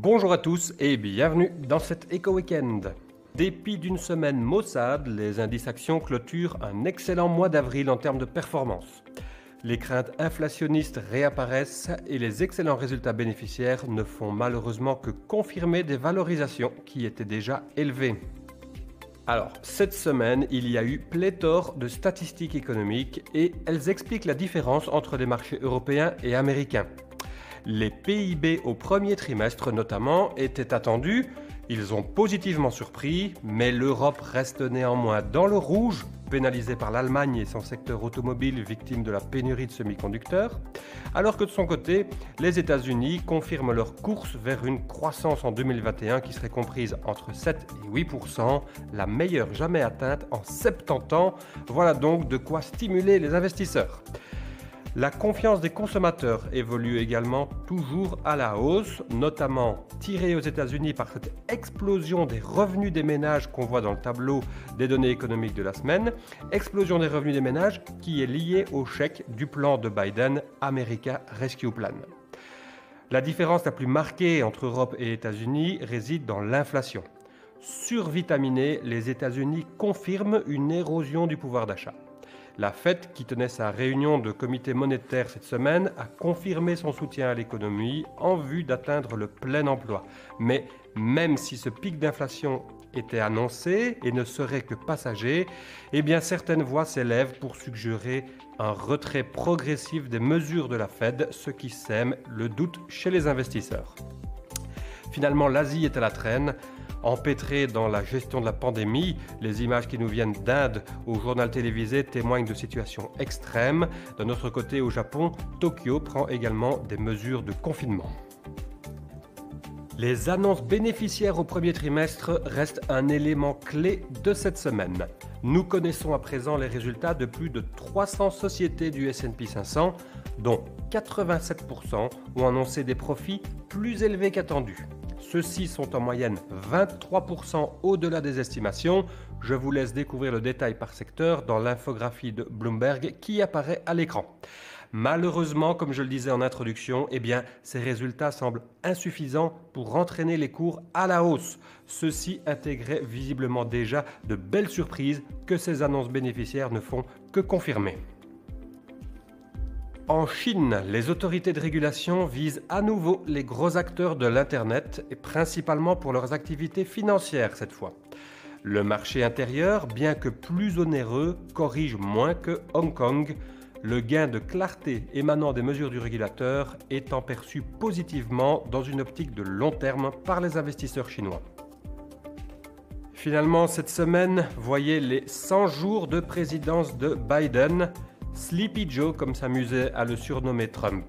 Bonjour à tous et bienvenue dans cet Eco Weekend. Dépit d'une semaine maussade, les indices actions clôturent un excellent mois d'avril en termes de performance. Les craintes inflationnistes réapparaissent et les excellents résultats bénéficiaires ne font malheureusement que confirmer des valorisations qui étaient déjà élevées. Alors, cette semaine, il y a eu pléthore de statistiques économiques et elles expliquent la différence entre les marchés européens et américains. Les PIB au premier trimestre notamment étaient attendus, ils ont positivement surpris, mais l'Europe reste néanmoins dans le rouge, pénalisée par l'Allemagne et son secteur automobile victime de la pénurie de semi-conducteurs, alors que de son côté, les États-Unis confirment leur course vers une croissance en 2021 qui serait comprise entre 7 et 8%, la meilleure jamais atteinte en 70 ans. Voilà donc de quoi stimuler les investisseurs. La confiance des consommateurs évolue également toujours à la hausse, notamment tirée aux États-Unis par cette explosion des revenus des ménages qu'on voit dans le tableau des données économiques de la semaine. Explosion des revenus des ménages qui est liée au chèque du plan de Biden, America Rescue Plan. La différence la plus marquée entre Europe et États-Unis réside dans l'inflation. Survitaminés, les États-Unis confirment une érosion du pouvoir d'achat. La Fed, qui tenait sa réunion de comité monétaire cette semaine, a confirmé son soutien à l'économie en vue d'atteindre le plein emploi. Mais même si ce pic d'inflation était annoncé et ne serait que passager, eh bien certaines voix s'élèvent pour suggérer un retrait progressif des mesures de la Fed, ce qui sème le doute chez les investisseurs. Finalement, l'Asie est à la traîne. Empêtrée dans la gestion de la pandémie, les images qui nous viennent d'Inde au journal télévisé témoignent de situations extrêmes. D'un autre côté, au Japon, Tokyo prend également des mesures de confinement. Les annonces bénéficiaires au premier trimestre restent un élément clé de cette semaine. Nous connaissons à présent les résultats de plus de 300 sociétés du S&P 500, dont 87% ont annoncé des profits plus élevés qu'attendus. Ceux-ci sont en moyenne 23% au-delà des estimations. Je vous laisse découvrir le détail par secteur dans l'infographie de Bloomberg qui apparaît à l'écran. Malheureusement, comme je le disais en introduction, ces résultats semblent insuffisants pour entraîner les cours à la hausse. Ceux-ci intégraient visiblement déjà de belles surprises que ces annonces bénéficiaires ne font que confirmer. En Chine, les autorités de régulation visent à nouveau les gros acteurs de l'Internet et principalement pour leurs activités financières cette fois. Le marché intérieur, bien que plus onéreux, corrige moins que Hong Kong, le gain de clarté émanant des mesures du régulateur étant perçu positivement dans une optique de long terme par les investisseurs chinois. Finalement, cette semaine, voyez les 100 jours de présidence de Biden, Sleepy Joe, comme s'amusait à le surnommer Trump.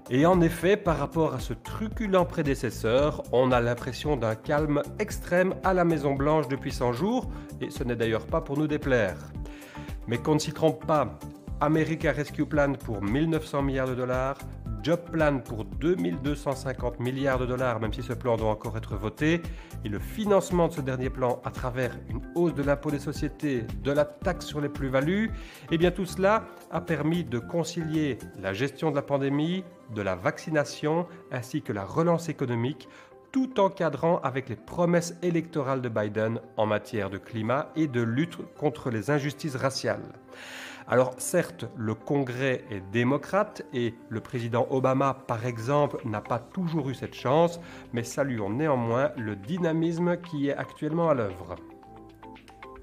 Et en effet, par rapport à ce truculent prédécesseur, on a l'impression d'un calme extrême à la Maison-Blanche depuis 100 jours, et ce n'est d'ailleurs pas pour nous déplaire. Mais qu'on ne s'y trompe pas, America Rescue Plan pour 1900 milliards de dollars, Job Plan pour 2250 milliards de dollars, même si ce plan doit encore être voté, et le financement de ce dernier plan à travers une hausse de l'impôt des sociétés, de la taxe sur les plus-values, tout cela a permis de concilier la gestion de la pandémie, de la vaccination, ainsi que la relance économique, tout en cadrant avec les promesses électorales de Biden en matière de climat et de lutte contre les injustices raciales. Alors certes, le Congrès est démocrate et le président Obama, par exemple, n'a pas toujours eu cette chance, mais saluons néanmoins le dynamisme qui est actuellement à l'œuvre.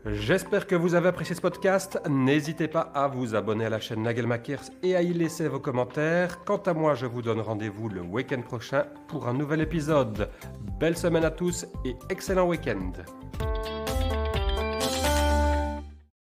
J'espère que vous avez apprécié ce podcast. N'hésitez pas à vous abonner à la chaîne Nagelmakers et à y laisser vos commentaires. Quant à moi, je vous donne rendez-vous le week-end prochain pour un nouvel épisode. Belle semaine à tous et excellent week-end.